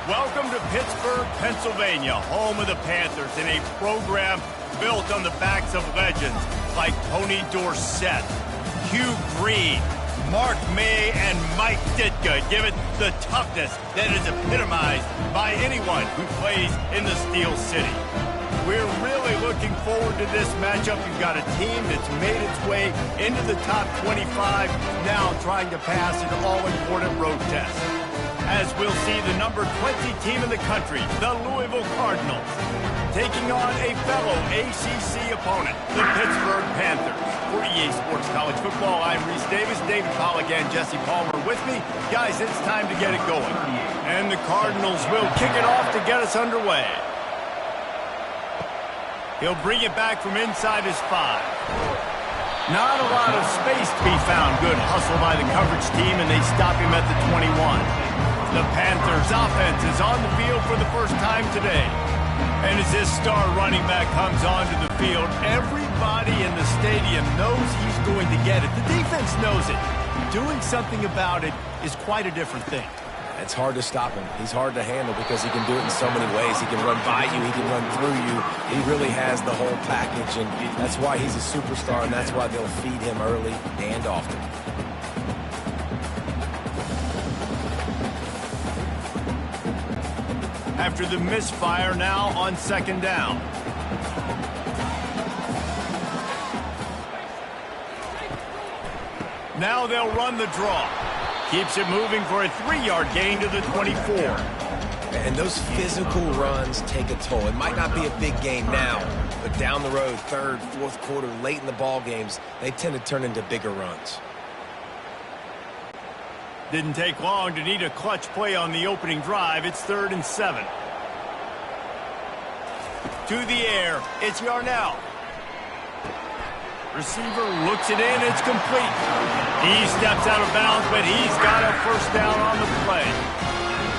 Welcome to Pittsburgh, Pennsylvania, home of the Panthers, and a program built on the backs of legends like Tony Dorsett, Hugh Green, Mark May, and Mike Ditka. Give it the toughness that is epitomized by anyone who plays in the Steel City. We're really looking forward to this matchup. You've got a team that's made its way into the top 25, now trying to pass an all-important road test. As we'll see the number 20 team in the country, the Louisville Cardinals, taking on a fellow ACC opponent, the Pittsburgh Panthers. For EA Sports College Football, I'm Reese Davis, David Pollack, and Jesse Palmer with me. Guys, it's time to get it going. And the Cardinals will kick it off to get us underway. He'll bring it back from inside his 5. Not a lot of space to be found. Good hustle by the coverage team, and they stop him at the 21. The Panthers' offense is on the field for the first time today. And as this star running back comes onto the field, everybody in the stadium knows he's going to get it. The defense knows it. Doing something about it is quite a different thing. It's hard to stop him. He's hard to handle because he can do it in so many ways. He can run by you. He can run through you. He really has the whole package, and that's why he's a superstar, and that's why they'll feed him early and often. After the misfire, now on second down. Now they'll run the draw. Keeps it moving for a 3-yard gain to the 24. And those physical runs take a toll. It might not be a big gain now, but down the road, third, fourth quarter, late in the ball games, they tend to turn into bigger runs. Didn't take long to need a clutch play on the opening drive. It's 3rd and 7. To the air, it's Yarnell. Receiver looks it in, it's complete. He steps out of bounds, but he's got a first down on the play.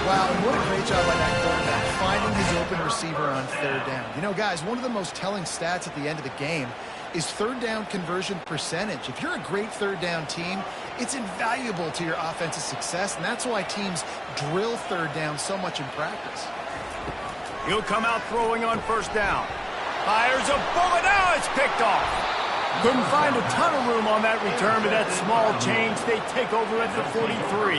Wow, and what a great job by that quarterback, finding his open receiver on 3rd down. You know, guys, one of the most telling stats at the end of the game is 3rd down conversion percentage. If you're a great 3rd down team, it's invaluable to your offensive success, and that's why teams drill 3rd down so much in practice. He'll come out throwing on 1st down. Fires a bullet, now it's picked off. Couldn't find a ton of room on that return, but that small change, they take over at the 43.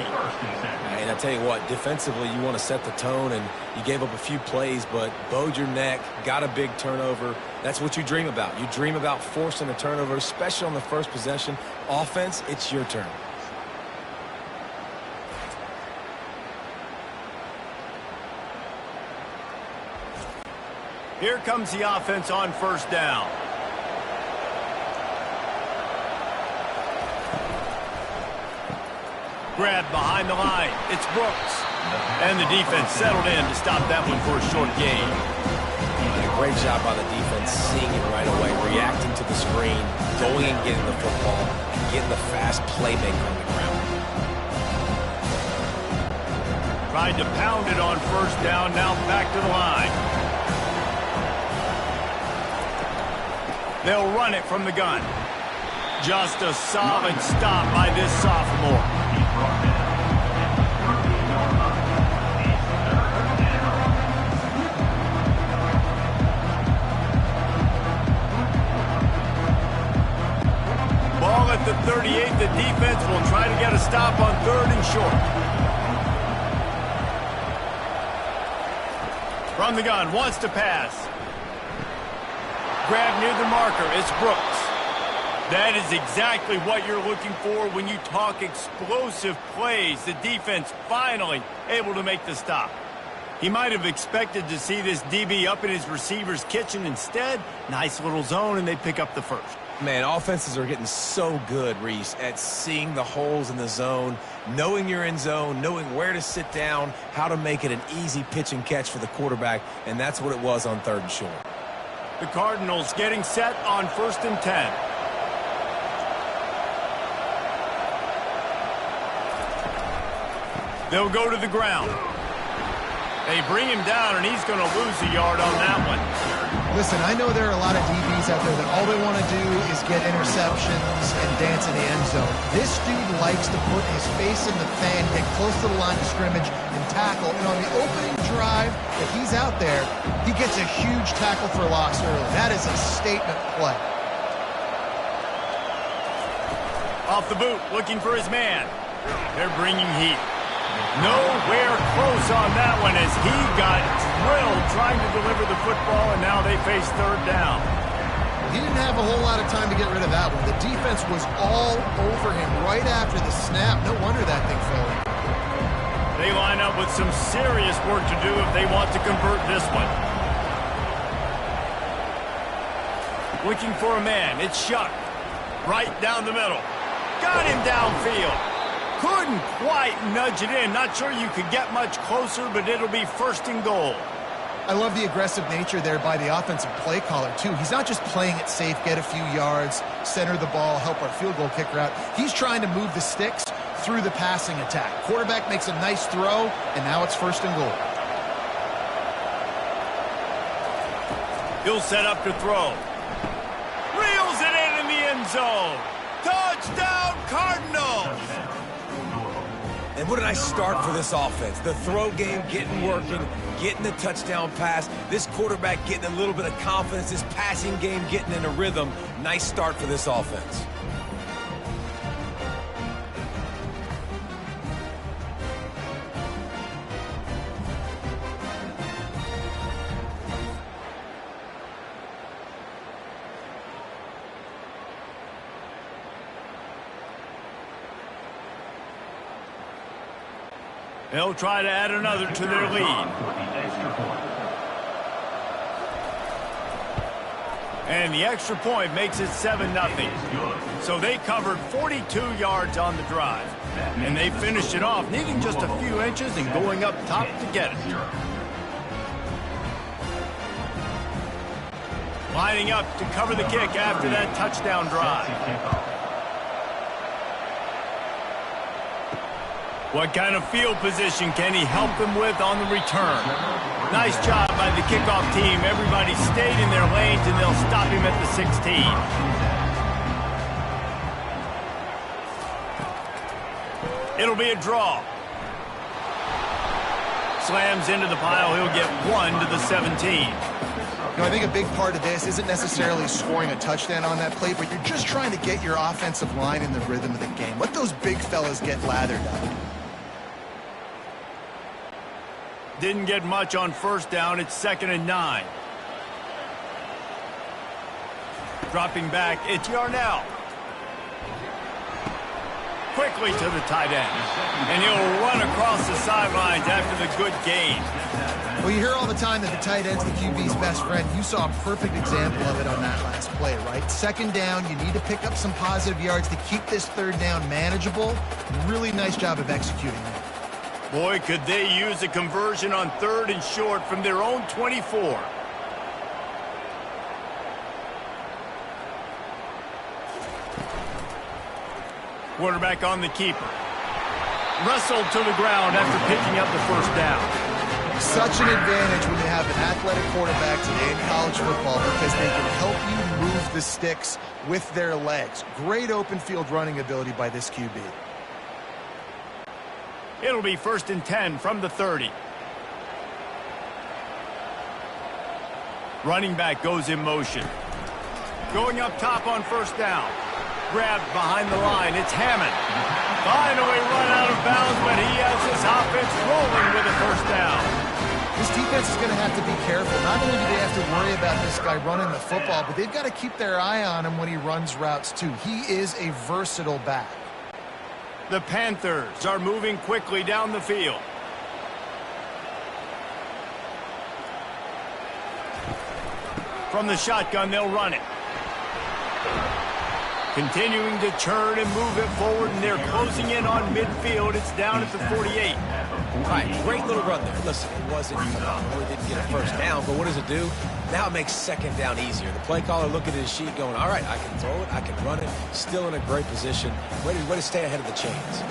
And I tell you what, defensively, you want to set the tone, and you gave up a few plays, but bowed your neck, got a big turnover. That's what you dream about. You dream about forcing a turnover, especially on the first possession. Offense, it's your turn. Here comes the offense on 1st down. Grabbed behind the line. It's Brooks. And the defense settled in to stop that one for a short gain. Great job by the defense, seeing it right away, reacting to the screen, going and getting the football, and getting the fast playmaker on the ground. Tried to pound it on 1st down, now back to the line. They'll run it from the gun. Just a solid stop by this sophomore. Ball at the 38. The defense will try to get a stop on 3rd and short. From the gun, wants to pass. Grab near the marker, it's Brooks. That is exactly what you're looking for when you talk explosive plays. The defense finally able to make the stop. He might have expected to see this DB up in his receiver's kitchen. Instead, nice little zone, and they pick up the first. Man, offenses are getting so good, Reese, at seeing the holes in the zone, knowing you're in zone, knowing where to sit down, how to make it an easy pitch and catch for the quarterback, and that's what it was on 3rd and short. The Cardinals getting set on 1st and 10. They'll go to the ground. They bring him down, and he's going to lose a yard on that one. Listen, I know there are a lot of DBs out there that all they want to do is get interceptions and dance in the end zone. This dude likes to put his face in the fan, get close to the line of scrimmage, and tackle. And on the opening drive that he's out there, he gets a huge tackle for loss early. That is a statement play. Off the boot, looking for his man. They're bringing heat. Nowhere close on that one as he got drilled trying to deliver the football, and now they face third down. He didn't have a whole lot of time to get rid of that one. The defense was all over him right after the snap. No wonder that thing fell in. They line up with some serious work to do if they want to convert this one. Looking for a man. It's Shuck. Right down the middle. Got him downfield. Couldn't quite nudge it in. Not sure you could get much closer, but it'll be first and goal. I love the aggressive nature there by the offensive play caller, too. He's not just playing it safe, get a few yards, center the ball, help our field goal kicker out. He's trying to move the sticks through the passing attack. Quarterback makes a nice throw, and now it's first and goal. He'll set up to throw. Reels it in the end zone. Touchdown, Cardinals! And what a nice start for this offense. The throw game getting working, getting the touchdown pass. This quarterback getting a little bit of confidence. This passing game getting in a rhythm. Nice start for this offense. They'll try to add another to their lead. And the extra point makes it 7-0. So they covered 42 yards on the drive. And they finished it off, needing just a few inches and going up top to get it. Lining up to cover the kick after that touchdown drive. What kind of field position can he help them with on the return? Nice job by the kickoff team. Everybody stayed in their lanes, and they'll stop him at the 16. It'll be a draw. Slams into the pile. He'll get 1 to the 17. You know, I think a big part of this isn't necessarily scoring a touchdown on that play, but you're just trying to get your offensive line in the rhythm of the game. Let those big fellas get lathered up. Didn't get much on first down. It's 2nd and 9. Dropping back, it's Yarnell. Quickly to the tight end. And he'll run across the sidelines after the good gain. Well, you hear all the time that the tight end's the QB's best friend. You saw a perfect example of it on that last play, right? 2nd down, you need to pick up some positive yards to keep this 3rd down manageable. Really nice job of executing it. Boy, could they use a conversion on 3rd and short from their own 24. Quarterback on the keeper. Wrestled to the ground after picking up the first down. Such an advantage when you have an athletic quarterback today in college football because they can help you move the sticks with their legs. Great open field running ability by this QB. It'll be 1st and 10 from the 30. Running back goes in motion. Going up top on first down. Grabbed behind the line. It's Hammond. Finally run out of bounds, but he has his offense rolling with a first down. This defense is going to have to be careful. Not only do they have to worry about this guy running the football, but they've got to keep their eye on him when he runs routes too. He is a versatile back. The Panthers are moving quickly down the field. From the shotgun, they'll run it. Continuing to churn and move it forward, and they're closing in on midfield. It's down at the 48. All right, great little run there. Listen, it wasn't, we didn't get a first down, but what does it do? Now it makes 2nd down easier. The play caller looking at his sheet going, all right, I can throw it, I can run it, still in a great position. Way to stay ahead of the chains.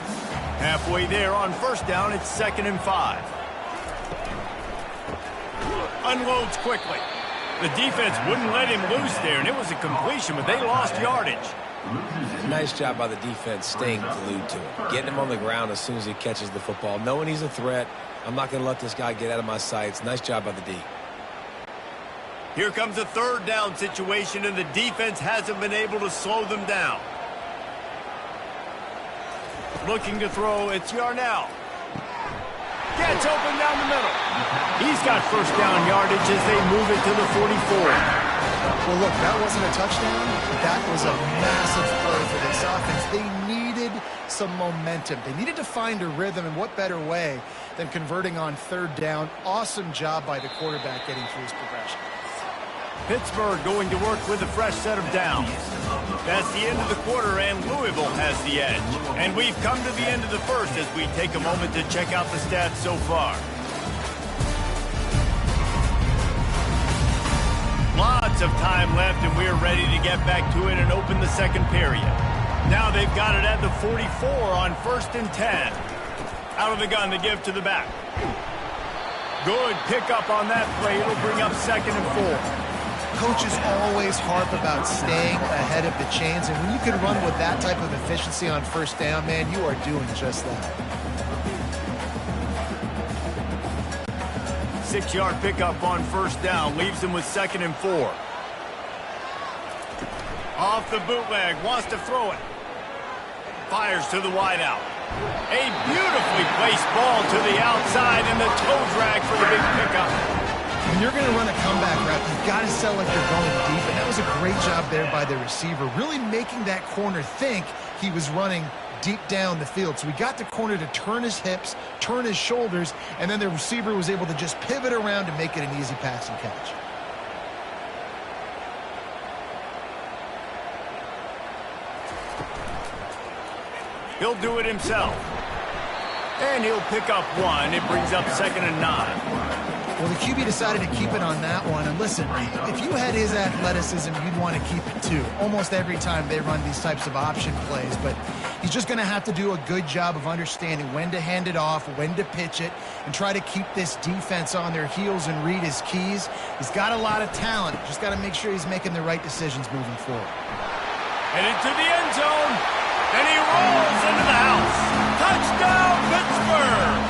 Halfway there on first down, it's 2nd and 5. Unloads quickly. The defense wouldn't let him loose there, and it was a completion, but they lost yardage. Nice job by the defense staying glued to him, getting him on the ground as soon as he catches the football, knowing he's a threat. I'm not going to let this guy get out of my sights. Nice job by the D. Here comes a third down situation, and the defense hasn't been able to slow them down. Looking to throw, it's Yarnell. Gets open down the middle. He's got first down yardage as they move it to the 44. Well, look, that wasn't a touchdown. That was a massive play for this offense. They needed some momentum. They needed to find a rhythm, and what better way than converting on third down. Awesome job by the quarterback getting through his progression. Pittsburgh going to work with a fresh set of downs. That's the end of the quarter, and Louisville has the edge. And we've come to the end of the first as we take a moment to check out the stats so far. Lots of time left, and we're ready to get back to it and open the second period. Now they've got it at the 44 on 1st and 10. Out of the gun, they give to the back. Good pickup on that play. It'll bring up 2nd and 4. Coaches always harp about staying ahead of the chains, and when you can run with that type of efficiency on first down, man, you are doing just that. 6-yard pickup on first down leaves them with 2nd and 4. Off the bootleg, wants to throw it. Fires to the wideout. A beautifully placed ball to the outside, and the toe drag for the big pickup. When you're going to run a comeback route, you've got to sell like you're going deep, and that was a great job there by the receiver, really making that corner think he was running deep down the field. So we got the corner to turn his hips, turn his shoulders, and then the receiver was able to just pivot around to make it an easy pass and catch. He'll do it himself. And he'll pick up 1. It brings up 2nd and 9. Well, the QB decided to keep it on that one. And listen, if you had his athleticism, you'd want to keep it too. Almost every time they run these types of option plays. But he's just going to have to do a good job of understanding when to hand it off, when to pitch it, and try to keep this defense on their heels and read his keys. He's got a lot of talent. Just got to make sure he's making the right decisions moving forward. And into the end zone. And he rolls into the house. Touchdown, Pittsburgh!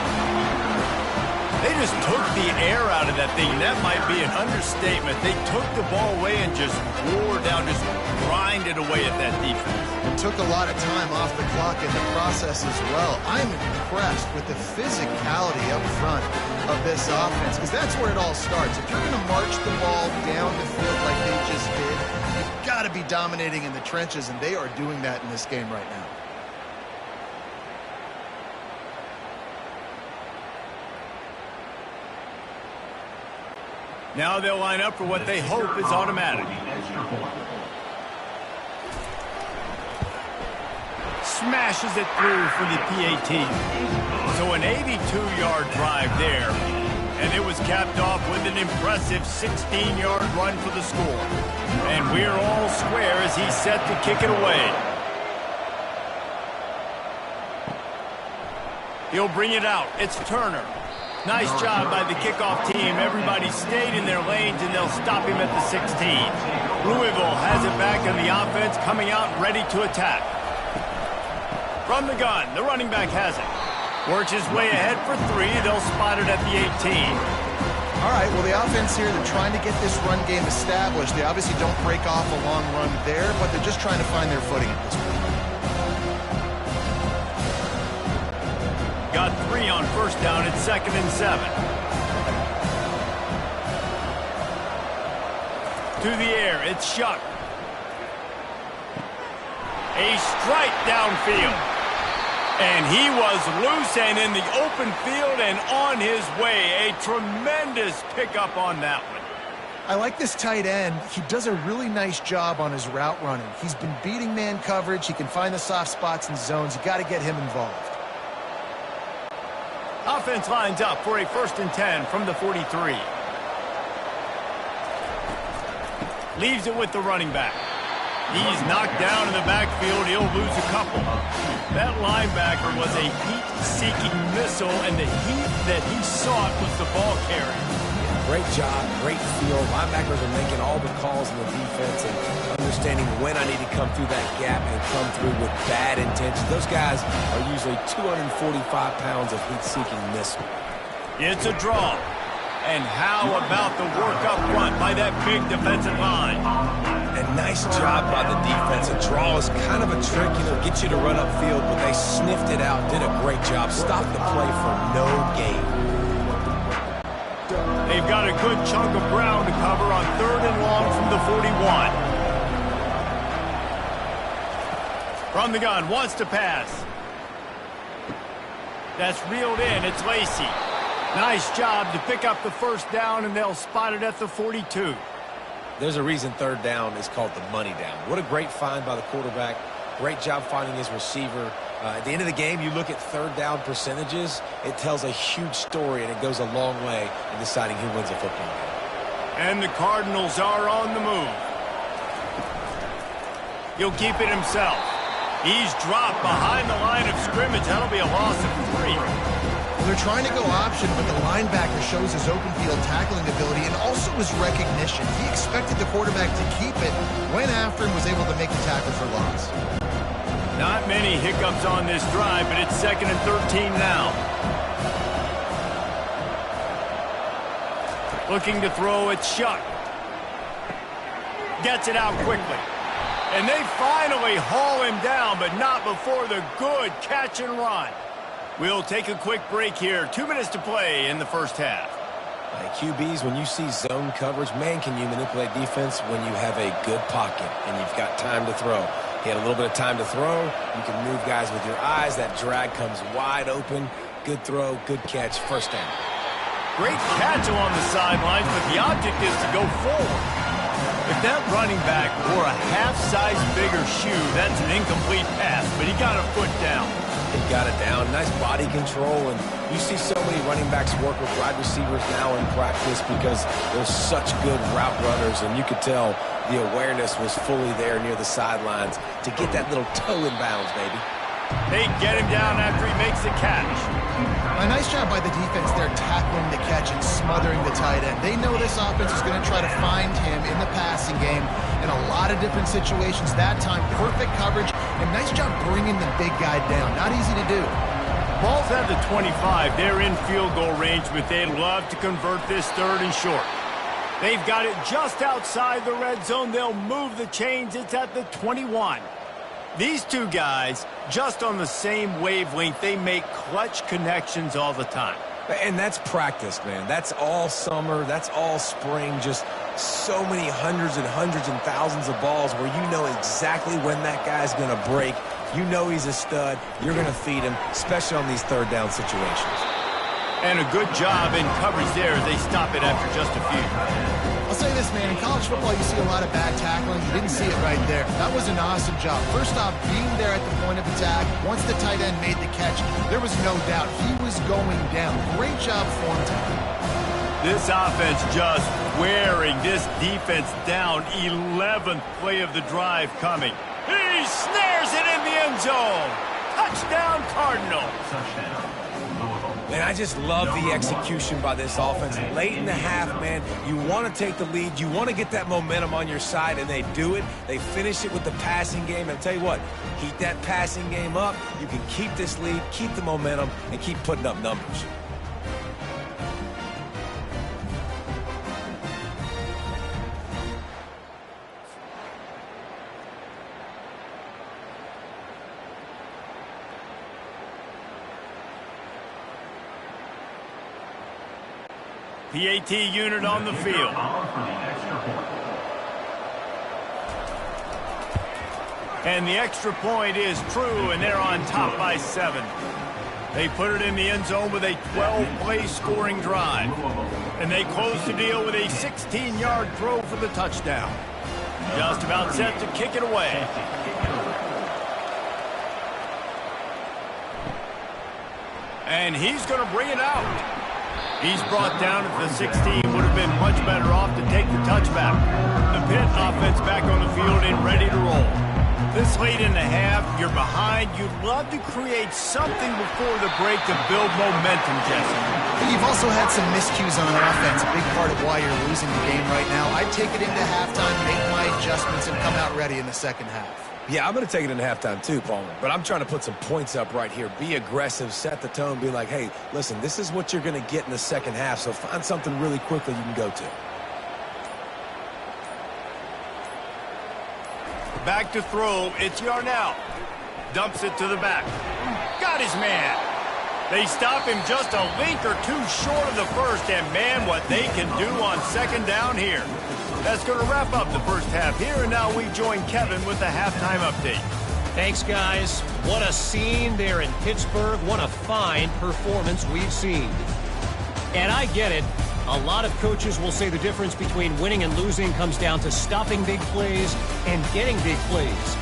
They just took the air out of that thing. That might be an understatement. They took the ball away and just wore down, just grinded away at that defense. And took a lot of time off the clock in the process as well. I'm impressed with the physicality up front of this offense, because that's where it all starts. If you're going to march the ball down the field like they just did, you've got to be dominating in the trenches, and they are doing that in this game right now. Now they'll line up for what they hope is automatic. Smashes it through for the PAT. So an 82-yard drive there. And it was capped off with an impressive 16-yard run for the score. And we're all square as he's set to kick it away. He'll bring it out. It's Turner. Nice job by the kickoff team. Everybody stayed in their lanes, and they'll stop him at the 16. Louisville has it back on the offense, coming out ready to attack. From the gun, the running back has it. Works his way ahead for 3. They'll spot it at the 18. All right, well, the offense here, they're trying to get this run game established. They obviously don't break off a long run there, but they're just trying to find their footing at this point. Got 3 on first down. It's 2nd and 7. To the air, it's Shuck. A strike downfield. And he was loose and in the open field and on his way. A tremendous pickup on that one. I like this tight end. He does a really nice job on his route running. He's been beating man coverage. He can find the soft spots and zones. You got to get him involved. Offense lines up for a 1st and 10 from the 43. Leaves it with the running back. He's knocked down in the backfield. He'll lose a couple. That linebacker was a heat-seeking missile, and the heat that he sought was the ball carrier. Great job, great feel. Linebackers are making all the calls in the defense and understanding when I need to come through that gap and come through with bad intentions. Those guys are usually 245 pounds of heat-seeking missile. It's a draw. And how about the work up front by that big defensive line? And nice job by the defense. A draw is kind of a trick, get you to run upfield, but they sniffed it out, did a great job, stopped the play for no gain. They've got a good chunk of ground to cover on 3rd and long from the 41. From the gun, wants to pass. That's reeled in, it's Lacy. Nice job to pick up the first down, and they'll spot it at the 42. There's a reason 3rd down is called the money down. What a great find by the quarterback. Great job finding his receiver. At the end of the game, you look at 3rd down percentages. It tells a huge story, and it goes a long way in deciding who wins a football game. And the Cardinals are on the move. He'll keep it himself. He's dropped behind the line of scrimmage. That'll be a loss of 3. They're trying to go option, but the linebacker shows his open field tackling ability and also his recognition. He expected the quarterback to keep it, went after him, was able to make the tackle for loss. Not many hiccups on this drive, but it's 2nd and 13 now. Looking to throw, it's Shuck. Gets it out quickly. And they finally haul him down, but not before the good catch and run. We'll take a quick break here. 2 minutes to play in the first half. QBs, when you see zone coverage, man, can you manipulate defense when you have a good pocket and you've got time to throw. He had a little bit of time to throw. You can move guys with your eyes. That drag comes wide open. Good throw, good catch, first down. Great catch along the sidelines, but the object is to go forward. If that running back wore a half-size bigger shoe, that's an incomplete pass, but he got a foot down. He got it down. Nice body control, and you see so many running backs work with wide receivers now in practice because they're such good route runners, and you could tell the awareness was fully there near the sidelines to get that little toe in bounds, baby. They get him down after he makes the catch. A nice job by the defense there tackling the catch and smothering the tight end. They know this offense is going to try to find him in the passing game in a lot of different situations. That time, perfect coverage, and nice job bringing the big guy down. Not easy to do. Ball's at the 25. They're in field goal range, but they'd love to convert this 3rd and short. They've got it just outside the red zone. They'll move the chains. It's at the 21. These two guys, just on the same wavelength, they make clutch connections all the time. And that's practice, man. That's all summer. That's all spring. Just so many hundreds and thousands of balls where you know exactly when that guy's going to break. You know he's a stud. You're going to feed him, especially on these 3rd down situations. And a good job in coverage there as they stop it after just a few. I'll say this, man, in college football you see a lot of bad tackling. You didn't see it right there. That was an awesome job. First off, being there at the point of attack. Once the tight end made the catch, there was no doubt he was going down. Great job form tackling. This offense just wearing this defense down. 11th play of the drive coming. He snares it in the end zone. Touchdown, Cardinals. Man, I just love the execution by this offense. Late in the half, man, you want to take the lead. You want to get that momentum on your side, and they do it. They finish it with the passing game. And I'll tell you what, heat that passing game up. You can keep this lead, keep the momentum, and keep putting up numbers. PAT unit on the field. And the extra point is true, and they're on top by 7. They put it in the end zone with a 12-play scoring drive. And they close the deal with a 16-yard throw for the touchdown. Just about set to kick it away. And he's going to bring it out. He's brought down at the 16. Would have been much better off to take the touchback. The Pitt offense back on the field and ready to roll. This late in the half, you're behind. You'd love to create something before the break to build momentum, Jesse. You've also had some miscues on offense, a big part of why you're losing the game right now. I'd take it into halftime, make my adjustments, and come out ready in the second half. Yeah, I'm going to take it into halftime too, Palmer. But I'm trying to put some points up right here. Be aggressive, set the tone, be like, hey, listen, this is what you're going to get in the second half, so find something really quickly you can go to. Back to throw, it's Yarnell. Dumps it to the back. Got his man. They stop him just a link or two short of the first, and man, what they can do on second down here. That's going to wrap up the first half here, and now we join Kevin with the halftime update. Thanks, guys. What a scene there in Pittsburgh. What a fine performance we've seen. And I get it. A lot of coaches will say the difference between winning and losing comes down to stopping big plays and getting big plays.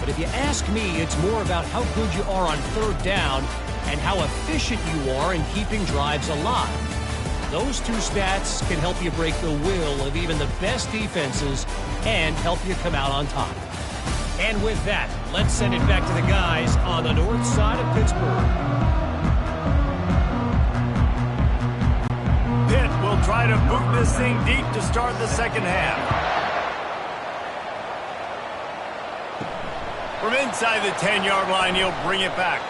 But if you ask me, it's more about how good you are on third down and how efficient you are in keeping drives alive. Those two stats can help you break the will of even the best defenses and help you come out on top. And with that, let's send it back to the guys on the north side of Pittsburgh. Pitt will try to boot this thing deep to start the second half. From inside the 10-yard line, he'll bring it back.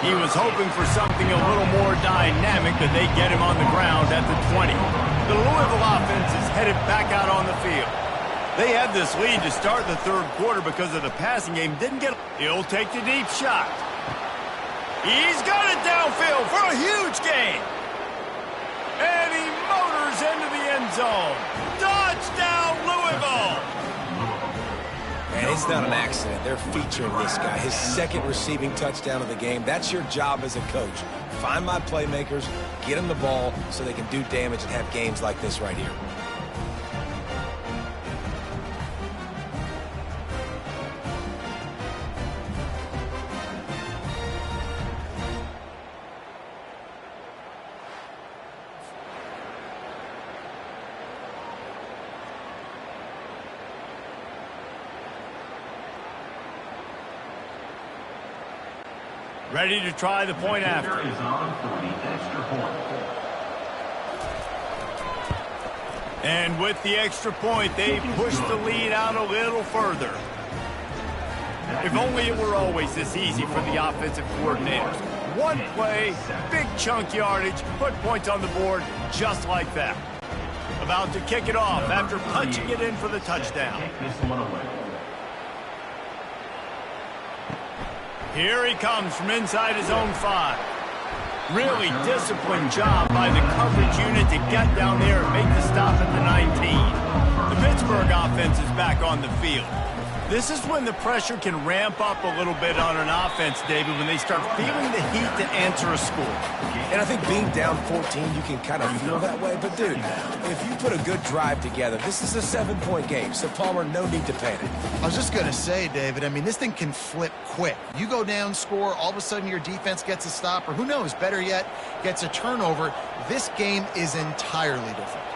He was hoping for something a little more dynamic, but they get him on the ground at the 20. The Louisville offense is headed back out on the field. They had this lead to start the third quarter because of the passing game. Didn't get it. He'll take the deep shot. He's got it downfield for a huge gain. And he motors into the end zone. Touchdown, Louisville! And it's not an accident. They're featuring this guy. His second receiving touchdown of the game. That's your job as a coach. Find my playmakers, get them the ball so they can do damage and have games like this right here. Ready to try the point after. And with the extra point, they push the lead out a little further. If only it were always this easy for the offensive coordinators. One play, big chunk yardage, put points on the board just like that. About to kick it off after punching it in for the touchdown. Here he comes from inside his own 5. Really disciplined job by the coverage unit to get down there and make the stop at the 19. The Pittsburgh offense is back on the field. This is when the pressure can ramp up a little bit on an offense, David, when they start feeling the heat to answer a score. And I think being down 14, you can kind of feel that way. But, dude, if you put a good drive together, this is a 7-point game. So, Palmer, no need to panic. I was just going to say, David, I mean, this thing can flip quick. You go down, score, all of a sudden your defense gets a stop, or who knows, better yet, gets a turnover. This game is entirely different.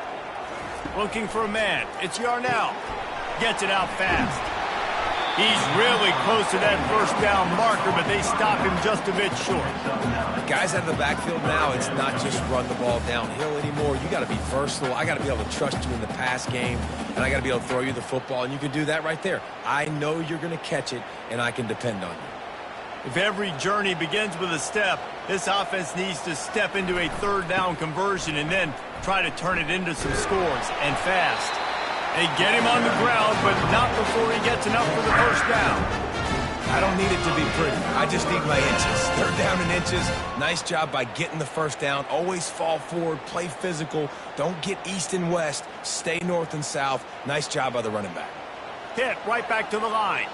Looking for a man. It's Yarnell. Gets it out fast. He's really close to that first down marker, but they stop him just a bit short. Guys out of the backfield now, it's not just run the ball downhill anymore. You got to be versatile. I got to be able to trust you in the pass game, and I got to be able to throw you the football, and you can do that right there. I know you're going to catch it, and I can depend on you. If every journey begins with a step, this offense needs to step into a third down conversion and then try to turn it into some scores, and fast. They get him on the ground, but not before he gets enough for the first down. I don't need it to be pretty. I just need my inches. Third down in inches. Nice job by getting the first down. Always fall forward, play physical. Don't get east and west. Stay north and south. Nice job by the running back. Hit right back to the line.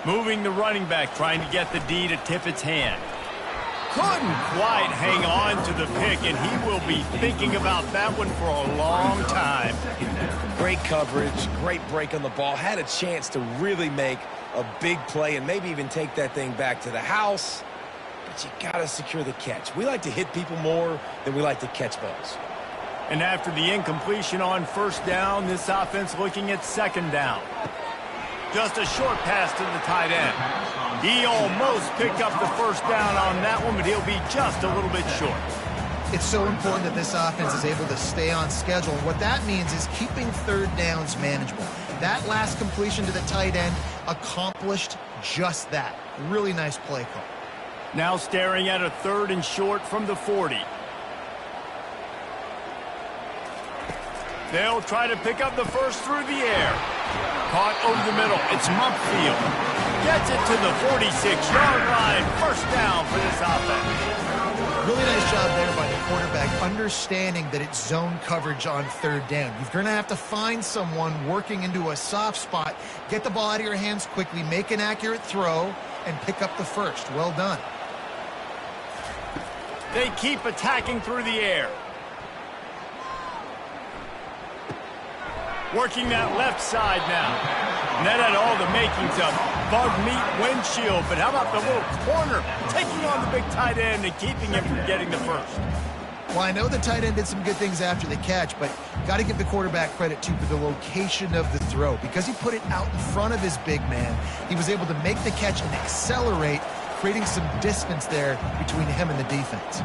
Moving the running back, trying to get the D to tip its hand. Couldn't quite hang on to the pick, and he will be thinking about that one for a long time. Great coverage, great break on the ball. Had a chance to really make a big play and maybe even take that thing back to the house. But you got to secure the catch. We like to hit people more than we like to catch balls. And after the incompletion on first down, this offense looking at second down. Just a short pass to the tight end. He almost picked up the first down on that one, but he'll be just a little bit short. It's so important that this offense is able to stay on schedule. And what that means is keeping third downs manageable. That last completion to the tight end accomplished just that. Really nice play call. Now staring at a 3rd and short from the 40. They'll try to pick up the first through the air. Caught over the middle. It's Mumpfield. Gets it to the 46-yard line. First down for this offense. Really nice job there by the quarterback, understanding that it's zone coverage on 3rd down. You're going to have to find someone working into a soft spot, get the ball out of your hands quickly, make an accurate throw, and pick up the first. Well done. They keep attacking through the air. Working that left side now. And that had all the makings of bug meat windshield. But how about the little corner taking on the big tight end and keeping him from getting the first? Well, I know the tight end did some good things after the catch, but got to give the quarterback credit, too, for the location of the throw. Because he put it out in front of his big man, he was able to make the catch and accelerate, creating some distance there between him and the defense.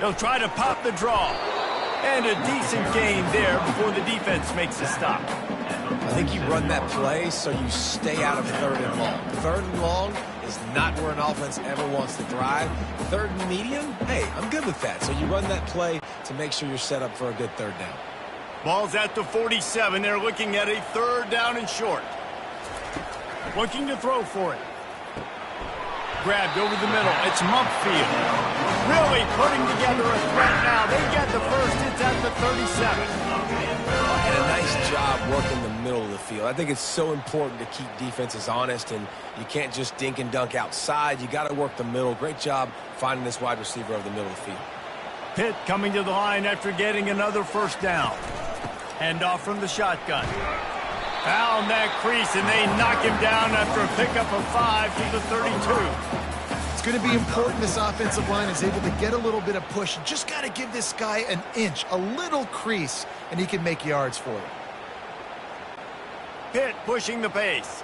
They'll try to pop the draw. And a decent gain there before the defense makes a stop. I think you run that play so you stay out of 3rd and long. 3rd and long is not where an offense ever wants to drive. 3rd and medium, hey, I'm good with that. So you run that play to make sure you're set up for a good 3rd down. Ball's at the 47. They're looking at a 3rd down and short. Looking to throw for it. Grabbed over the middle. It's Mumpfield. Really putting together a threat now. They get the first. It's at the 37. And a nice job working the middle of the field. I think it's so important to keep defenses honest, and you can't just dink and dunk outside. You got to work the middle. Great job finding this wide receiver over the middle of the field. Pitt coming to the line after getting another first down. Hand off from the shotgun. Found that crease, and they knock him down after a pickup of 5 to the 32. It's going to be important this offensive line is able to get a little bit of push. Just got to give this guy an inch, a little crease, and he can make yards for you. Pitt pushing the pace.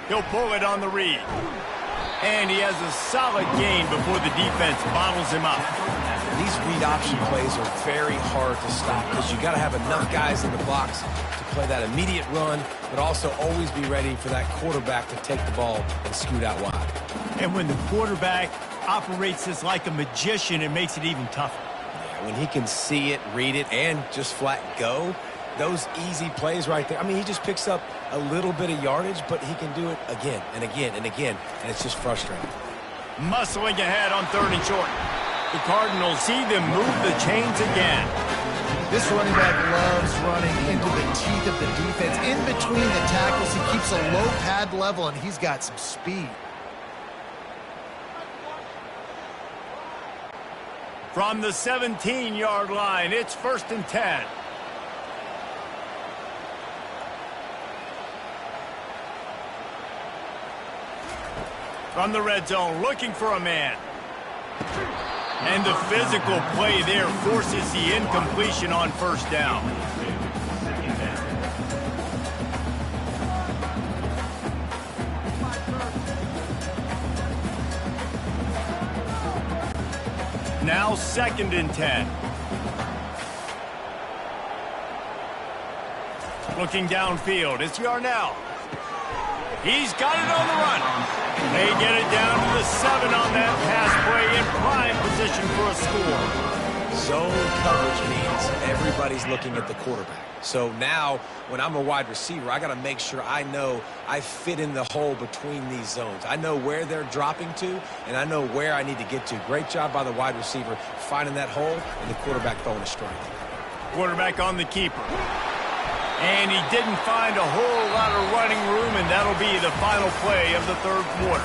He'll pull it on the read. And he has a solid gain before the defense bottles him up. These read option plays are very hard to stop because you got to have enough guys in the box to play that immediate run, but also always be ready for that quarterback to take the ball and scoot out wide. And when the quarterback operates this like a magician, it makes it even tougher. Yeah, when he can see it, read it, and just flat go, those easy plays right there. I mean, he just picks up a little bit of yardage, but he can do it again and again and again, and it's just frustrating. Muscling ahead on 3rd and short. The Cardinals see them move the chains again. This running back loves running into the teeth of the defense. In between the tackles, he keeps a low pad level, and he's got some speed. From the 17-yard line, it's 1st and 10. From the red zone, looking for a man. And the physical play there forces the incompletion on first down. Now 2nd and 10. Looking downfield, it's Yarnell. He's got it on the run. They get it down to the 7 on that pass play in prime position for a score. Zone coverage means everybody's looking at the quarterback. So now, when I'm a wide receiver, I got to make sure I know I fit in the hole between these zones. I know where they're dropping to, and I know where I need to get to. Great job by the wide receiver finding that hole, and the quarterback throwing a strike. Quarterback on the keeper. And he didn't find a whole lot of running room, and that'll be the final play of the third quarter.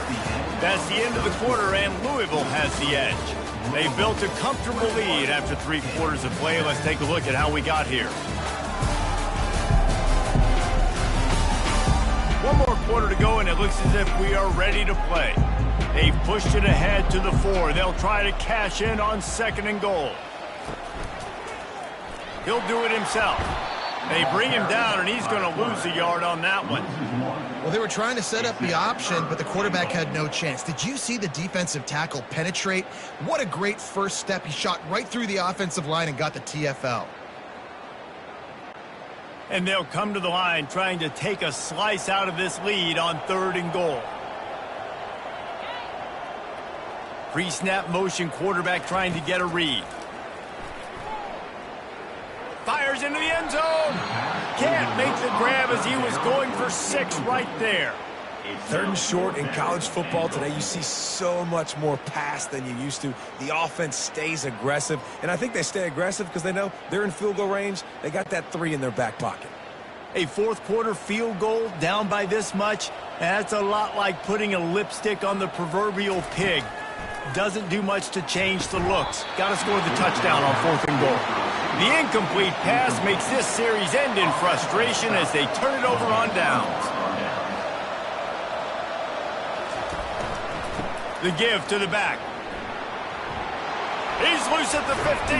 That's the end of the quarter, and Louisville has the edge. They built a comfortable lead after 3 quarters of play. Let's take a look at how we got here. One more quarter to go, and it looks as if we are ready to play. They've pushed it ahead to the 4. They'll try to cash in on 2nd and goal. He'll do it himself. They bring him down, and he's going to lose a yard on that one. Well, they were trying to set up the option, but the quarterback had no chance. Did you see the defensive tackle penetrate? What a great first step. He shot right through the offensive line and got the TFL. And they'll come to the line trying to take a slice out of this lead on 3rd and goal. Pre-snap motion, quarterback trying to get a read. Fires into the end zone. Can't make the grab as he was going for 6 right there. 3rd and short in college football today, you see so much more pass than you used to. The offense stays aggressive, and I think they stay aggressive because they know they're in field goal range. They got that 3 in their back pocket. A 4th quarter field goal down by this much, that's a lot like putting a lipstick on the proverbial pig. Doesn't do much to change the looks. Got to score the touchdown on 4th and goal. The incomplete pass makes this series end in frustration as they turn it over on downs. The give to the back. He's loose at the 15.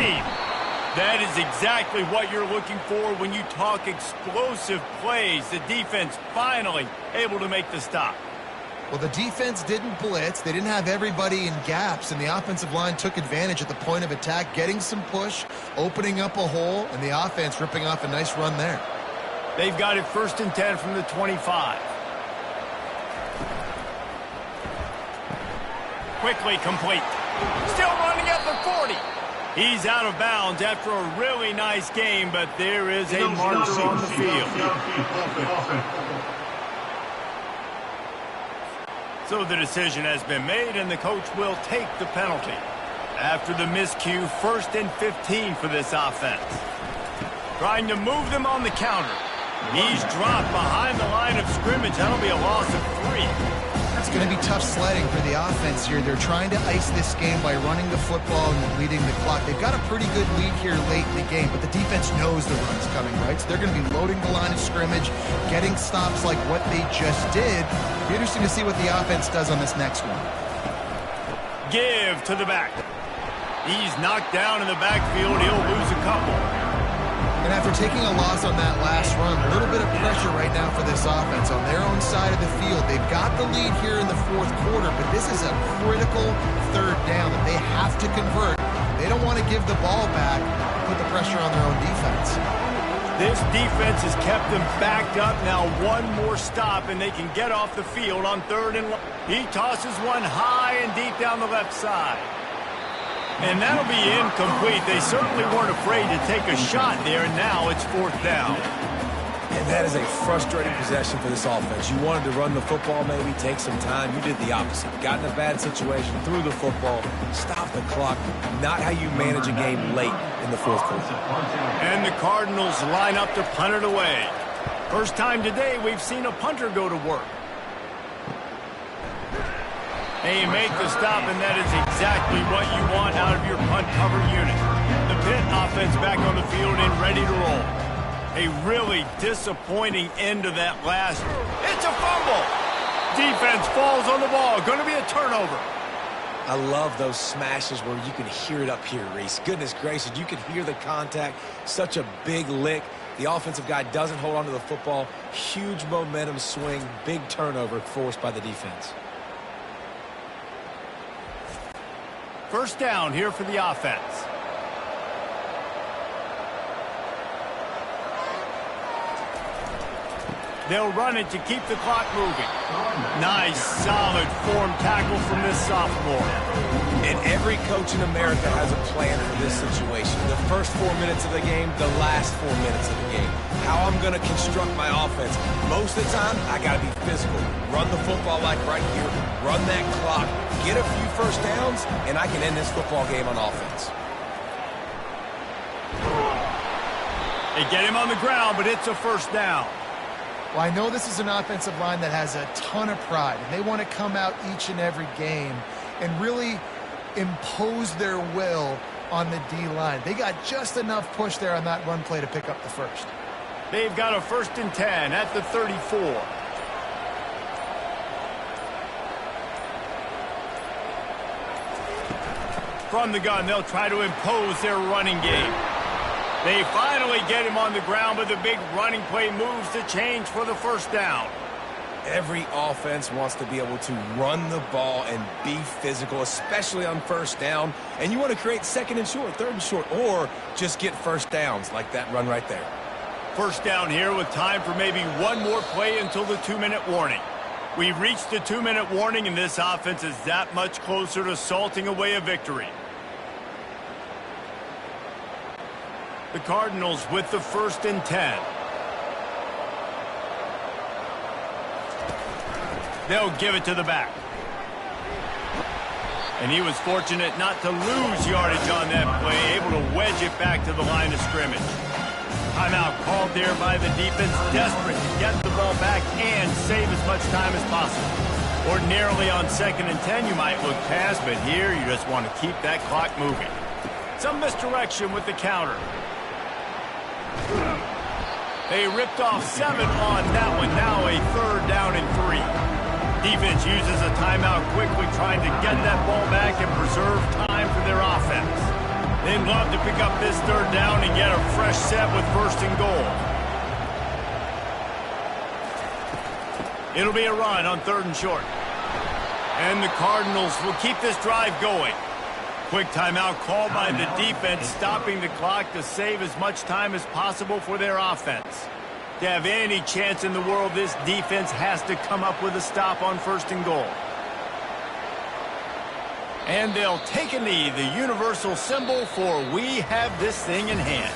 That is exactly what you're looking for when you talk explosive plays. The defense finally able to make the stop. Well, the defense didn't blitz. They didn't have everybody in gaps, and the offensive line took advantage at the point of attack, getting some push, opening up a hole, and the offense ripping off a nice run there. They've got it 1st and 10 from the 25. Quickly complete. Still running at the 40. He's out of bounds after a really nice game, but there is a marker on the field. So the decision has been made, and the coach will take the penalty. After the miscue, 1st and 15 for this offense. Trying to move them on the counter. He's dropped behind the line of scrimmage. That'll be a loss of 3. It's going to be tough sledding for the offense here. They're trying to ice this game by running the football and depleting the clock. They've got a pretty good lead here late in the game, but the defense knows the run's coming, right? So they're going to be loading the line of scrimmage, getting stops like what they just did. It'll be interesting to see what the offense does on this next one. Give to the back. He's knocked down in the backfield. He'll lose a couple. And after taking a loss on that last run, a little bit of pressure right now for this offense on their own side of the field. They've got the lead here in the 4th quarter, but this is a critical 3rd down that they have to convert. They don't want to give the ball back and put the pressure on their own defense. This defense has kept them backed up. Now one more stop, and they can get off the field on 3rd and 1. He tosses one high and deep down the left side. And that'll be incomplete. They certainly weren't afraid to take a shot there, and now it's 4th down. And that is a frustrating possession for this offense. You wanted to run the football, maybe take some time. You did the opposite. Got in a bad situation, threw the football, stopped the clock. Not how you manage a game late in the 4th quarter. And the Cardinals line up to punt it away. First time today we've seen a punter go to work. They make the stop, and that is exactly what you want out of your punt cover unit. The Pitt offense back on the field and ready to roll. A really disappointing end to that last. It's a fumble. Defense falls on the ball. Going to be a turnover. I love those smashes where you can hear it up here, Reese. Goodness gracious, you can hear the contact. Such a big lick. The offensive guy doesn't hold on to the football. Huge momentum swing. Big turnover forced by the defense. First down here for the offense. They'll run it to keep the clock moving. Nice, solid form tackle from this sophomore. And every coach in America has a plan for this situation. The first 4 minutes of the game, the last 4 minutes of the game. How I'm going to construct my offense. Most of the time, I got to be physical. Run the football like right here. Run that clock. Get a few first downs, and I can end this football game on offense. They get him on the ground, but it's a first down. Well, I know this is an offensive line that has a ton of pride, and they want to come out each and every game and really impose their will on the D-line. They got just enough push there on that run play to pick up the first. They've got a 1st and 10 at the 34. From the gun, they'll try to impose their running game. They finally get him on the ground, but the big running play moves the chains for the first down. Every offense wants to be able to run the ball and be physical, especially on first down. And you want to create 2nd and short, 3rd and short, or just get first downs like that run right there. First down here with time for maybe one more play until the 2-minute warning. We've reached the 2-minute warning, and this offense is that much closer to salting away a victory. The Cardinals with the 1st and 10. They'll give it to the back. And he was fortunate not to lose yardage on that play, able to wedge it back to the line of scrimmage. Timeout called there by the defense, desperate to get the ball back and save as much time as possible. Ordinarily on 2nd and 10, you might look past, but here you just want to keep that clock moving. Some misdirection with the counter. They ripped off 7 on that one. Now a 3rd down and 3. Defense uses a timeout quickly, trying to get that ball back and preserve time for their offense. They'd love to pick up this 3rd down and get a fresh set with 1st and goal. It'll be a run on 3rd and short. And the Cardinals will keep this drive going. Quick timeout called by the defense, stopping the clock to save as much time as possible for their offense. To have any chance in the world, this defense has to come up with a stop on 1st and goal. And they'll take a knee, the universal symbol for we have this thing in hand.